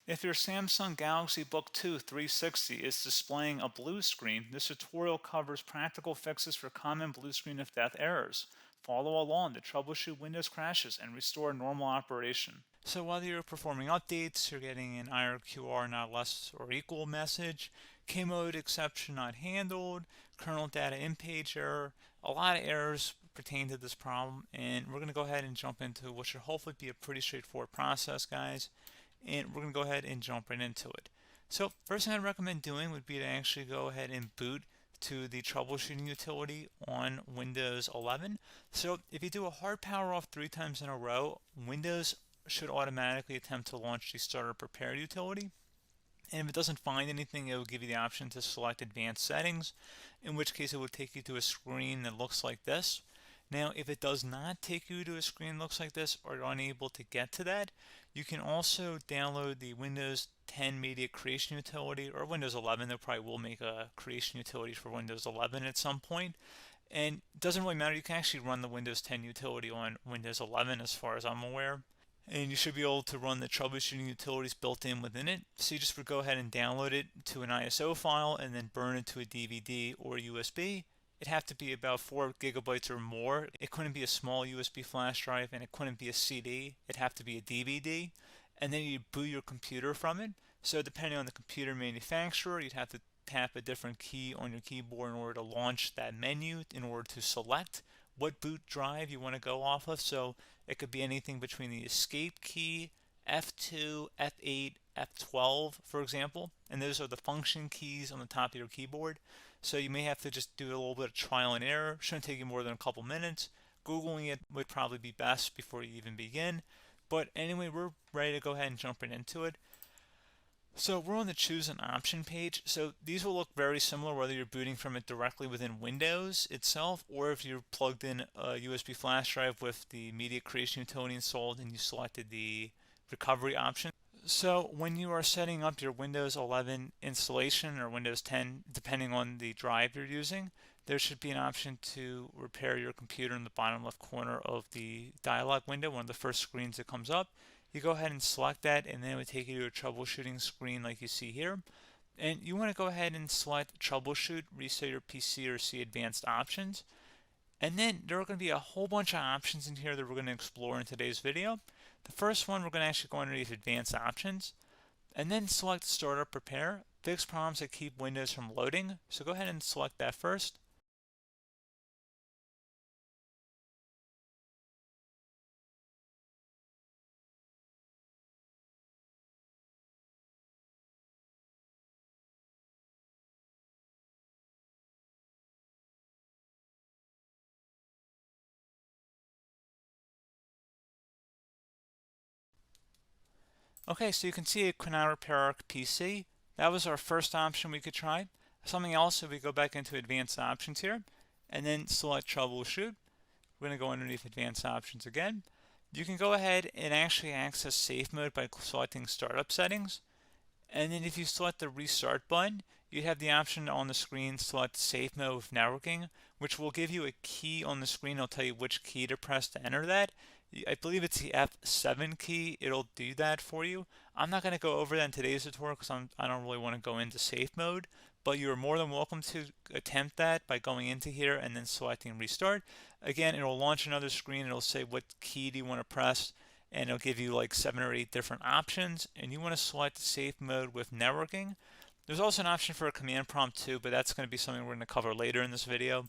If your Samsung Galaxy Book2 360 is displaying a blue screen, this tutorial covers practical fixes for common blue screen of death errors. Follow along to troubleshoot Windows crashes and restore normal operation. So whether you're performing updates, you're getting an IRQR not less or equal message, K-mode exception not handled, kernel data in-page error, a lot of errors pertain to this problem, and we're going to go ahead and jump into what should hopefully be a pretty straightforward process, guys. And we're going to go ahead and jump right into it. So first thing I'd recommend doing would be to actually go ahead and boot to the troubleshooting utility on Windows 11. So if you do a hard power off 3 times in a row, Windows should automatically attempt to launch the startup prepare utility. And if it doesn't find anything, it will give you the option to select advanced settings, in which case it will take you to a screen that looks like this. Now, if it does not take you to a screen that looks like this, or you're unable to get to that, you can also download the Windows 10 Media Creation Utility, or Windows 11. They probably will make a creation utility for Windows 11 at some point. And it doesn't really matter, you can actually run the Windows 10 utility on Windows 11 as far as I'm aware. And you should be able to run the troubleshooting utilities built in within it. So you just would go ahead and download it to an ISO file and then burn it to a DVD or USB. It'd have to be about 4 gigabytes or more. It couldn't be a small USB flash drive, and it couldn't be a CD. It'd have to be a DVD. And then you'd boot your computer from it. So depending on the computer manufacturer, you'd have to tap a different key on your keyboard in order to launch that menu, in order to select what boot drive you want to go off of. So it could be anything between the escape key, F2, F8, F12, for example, and those are the function keys on the top of your keyboard. So you may have to just do a little bit of trial and error. Shouldn't take you more than a couple minutes. Googling it would probably be best before you even begin. But anyway, we're ready to go ahead and jump right into it. So we're on the choose an option page. So these will look very similar whether you're booting from it directly within Windows itself, or if you're plugged in a USB flash drive with the media creation utility installed and you selected the recovery option. So when you are setting up your Windows 11 installation or Windows 10, depending on the drive you're using, there should be an option to repair your computer in the bottom left corner of the dialog window, one of the first screens that comes up. You go ahead and select that, and then it would take you to a troubleshooting screen like you see here. And you want to go ahead and select troubleshoot, reset your PC, or see advanced options. And then there are going to be a whole bunch of options in here that we're going to explore in today's video. The first one, we're going to actually go underneath advanced options and then select startup prepare, fix problems that keep Windows from loading. So go ahead and select that first. Okay, so you can see it could not repair our PC. That was our first option we could try. Something else, if we go back into advanced options here and then select troubleshoot, we're going to go underneath advanced options again. You can go ahead and actually access safe mode by selecting startup settings. And then if you select the restart button, you have the option on the screen select safe mode with networking, which will give you a key on the screen. It'll tell you which key to press to enter that. I believe it's the F7 key. It'll do that for you. I'm not going to go over that in today's tutorial because I don't really want to go into safe mode, but you're more than welcome to attempt that by going into here and then selecting restart. Again, it'll launch another screen. It'll say what key do you want to press, and it'll give you like 7 or 8 different options, and you want to select safe mode with networking. There's also an option for a command prompt too, but that's going to be something we're going to cover later in this video,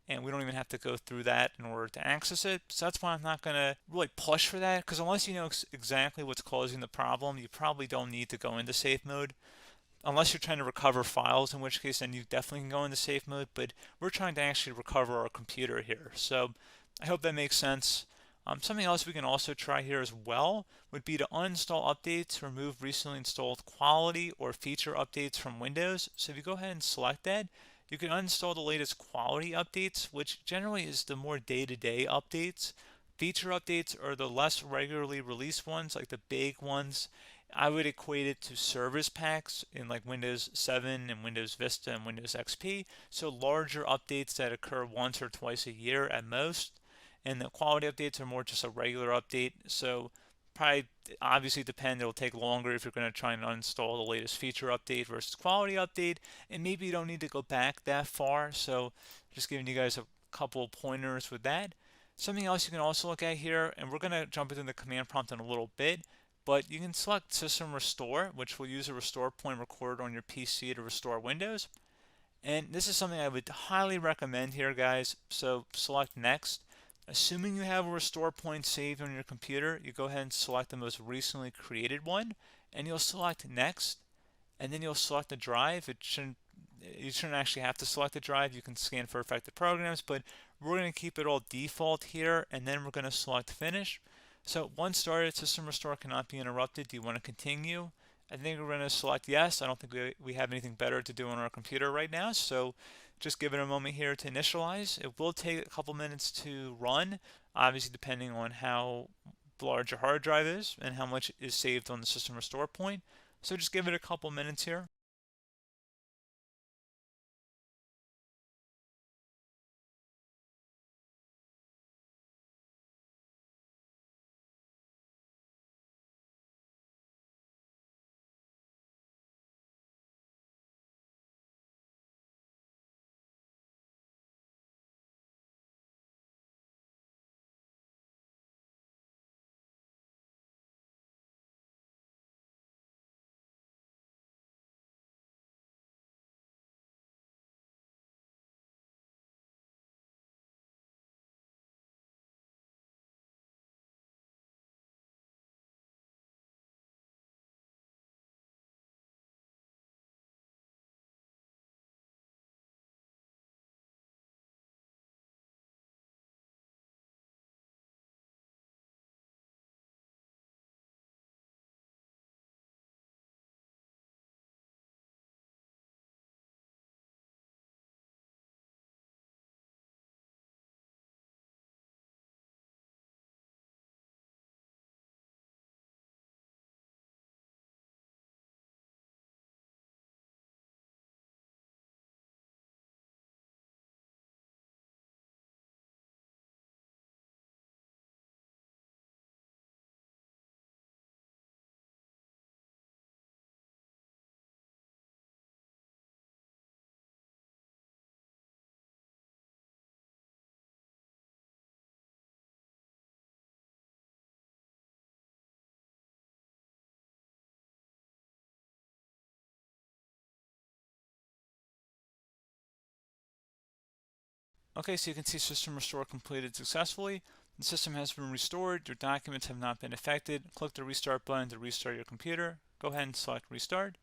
and we don't even have to go through that in order to access it. So that's why I'm not going to really push for that, because unless you know exactly what's causing the problem, you probably don't need to go into safe mode. Unless you're trying to recover files, in which case then you definitely can go into safe mode, but we're trying to actually recover our computer here. So I hope that makes sense. Something else we can also try here as well would be to uninstall updates, remove recently installed quality or feature updates from Windows. So if you go ahead and select that, you can uninstall the latest quality updates, which generally is the more day-to-day updates. Feature updates are the less regularly released ones, like the big ones. I would equate it to service packs in like Windows 7 and Windows Vista and Windows XP. So larger updates that occur once or twice a year at most. And the quality updates are more just a regular update. So probably obviously depend. It'll take longer if you're going to try and uninstall the latest feature update versus quality update, and maybe you don't need to go back that far. So just giving you guys a couple of pointers with that. Something else you can also look at here, and we're going to jump into the command prompt in a little bit, but you can select System Restore, which will use a restore point recorded on your PC to restore Windows. And this is something I would highly recommend here, guys. So select Next. Assuming you have a restore point saved on your computer, you go ahead and select the most recently created one, and you'll select Next, and then you'll select the drive. You shouldn't actually have to select the drive. You can scan for affected programs, but we're going to keep it all default here, and then we're going to select Finish. So once started, System Restore cannot be interrupted. Do you want to continue? I think we're going to select yes. I don't think we have anything better to do on our computer right now, so just give it a moment here to initialize. It will take a couple minutes to run, obviously depending on how large your hard drive is and how much is saved on the System Restore point. So just give it a couple minutes here. Okay, so you can see System Restore completed successfully. The system has been restored. Your documents have not been affected. Click the restart button to restart your computer. Go ahead and select Restart.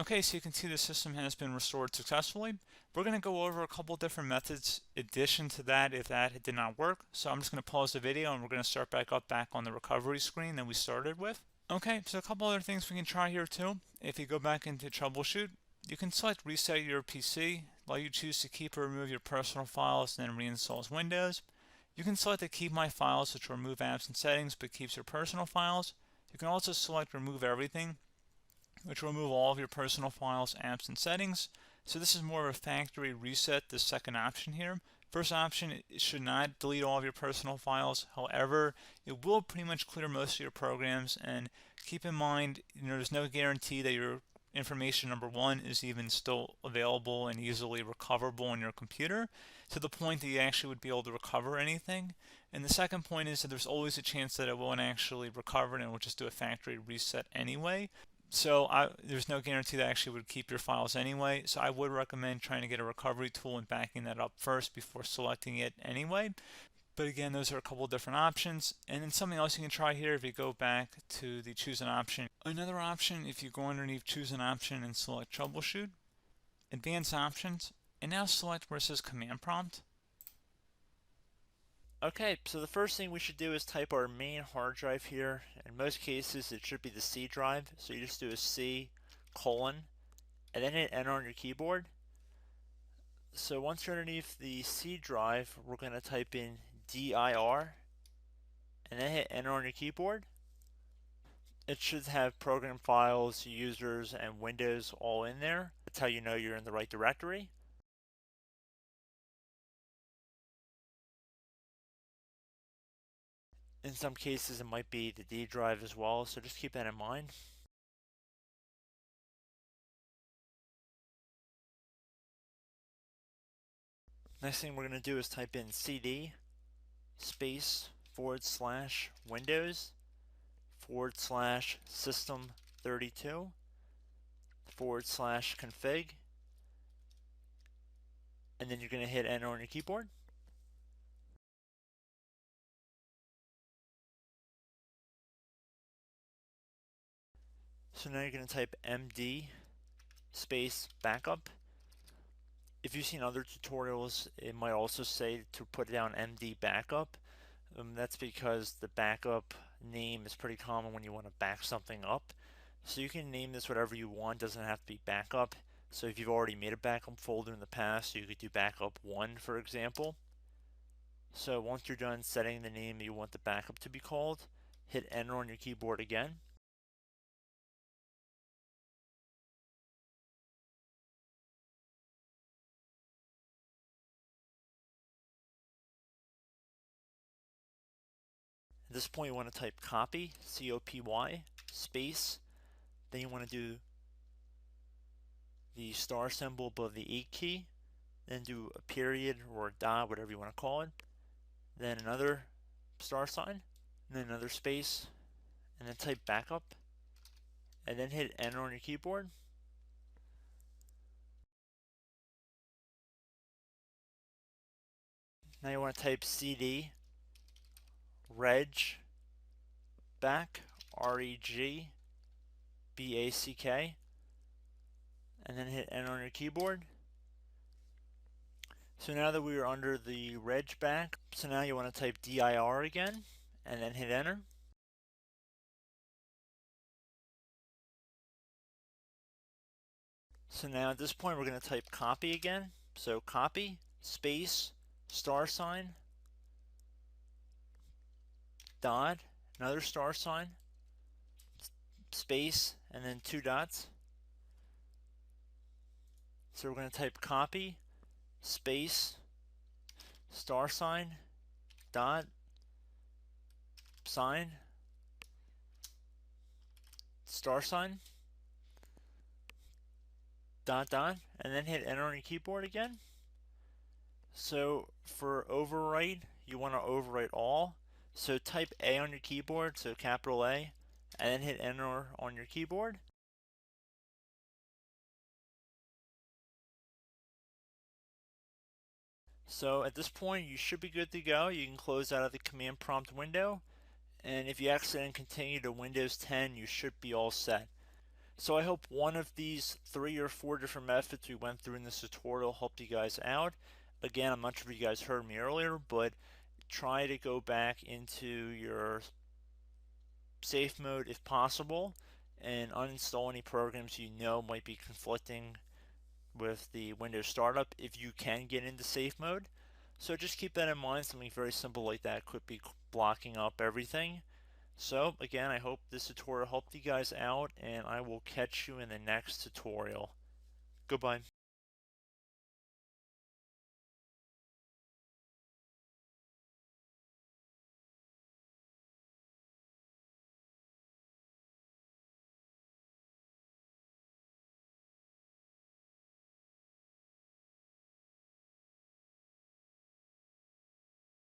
Okay, so you can see the system has been restored successfully. We're going to go over a couple different methods in addition to that if that did not work. So I'm just going to pause the video and we're going to start back up back on the recovery screen that we started with. Okay, so a couple other things we can try here too. If you go back into troubleshoot, you can select reset your PC, while you choose to keep or remove your personal files and then reinstalls Windows. You can select to keep my files, which will remove apps and settings but keeps your personal files. You can also select remove everything, which will remove all of your personal files, apps, and settings. So this is more of a factory reset, the second option here. First option, it should not delete all of your personal files. However, it will pretty much clear most of your programs. And keep in mind, there's no guarantee that your information, number one, is even still available and easily recoverable on your computer to the point that you actually would be able to recover anything. And the second point is that there's always a chance that it won't actually recover and it will just do a factory reset anyway. So there's no guarantee that actually would keep your files anyway. So I would recommend trying to get a recovery tool and backing that up first before selecting it anyway. But again, those are a couple different options. And then something else you can try here if you go back to the choose an option. Another option, if you go underneath choose an option and select troubleshoot, advanced options, and now select where it says command prompt. Okay, so the first thing we should do is type our main hard drive here. In most cases, it should be the C drive. So you just do a C colon and then hit enter on your keyboard. So once you're underneath the C drive, we're going to type in dir and then hit enter on your keyboard. It should have program files, users, and Windows all in there. That's how you know you're in the right directory. In some cases, it might be the D drive as well, so just keep that in mind. Next thing we're going to do is type in cd space / Windows / system 32 / config, and then you're going to hit enter on your keyboard. So now you're going to type md space backup. If you've seen other tutorials, it might also say to put down md backup. That's because the backup name is pretty common when you want to back something up. So you can name this whatever you want, doesn't have to be backup. So if you've already made a backup folder in the past, you could do backup 1, for example. So once you're done setting the name you want the backup to be called, hit enter on your keyboard again. At this point you want to type copy, C-O-P-Y, space, then you want to do the star symbol above the 8 key, then do a period or a dot, whatever you want to call it, then another star sign, and then another space, and then type backup, and then hit enter on your keyboard. Now you want to type cd reg back, REGBACK, and then hit enter on your keyboard. So now that we are under the reg back, so now you want to type dir again, and then hit enter. So now at this point we're going to type copy again. So copy, space, star sign, dot, another star sign, space, and then 2 dots. So we're going to type copy, space, star sign, dot, sign, star sign, dot, dot, and then hit enter on your keyboard again. So for overwrite, you want to overwrite all. So type A on your keyboard, so capital A, and then hit enter on your keyboard. So at this point, you should be good to go. You can close out of the command prompt window, and if you accidentally continue to Windows 10, you should be all set. So I hope one of these 3 or 4 different methods we went through in this tutorial helped you guys out. Again, I'm not sure if you guys heard me earlier, but try to go back into your safe mode if possible and uninstall any programs you know might be conflicting with the Windows startup if you can get into safe mode. So just keep that in mind. Something very simple like that could be blocking up everything. So again, I hope this tutorial helped you guys out, and I will catch you in the next tutorial. Goodbye.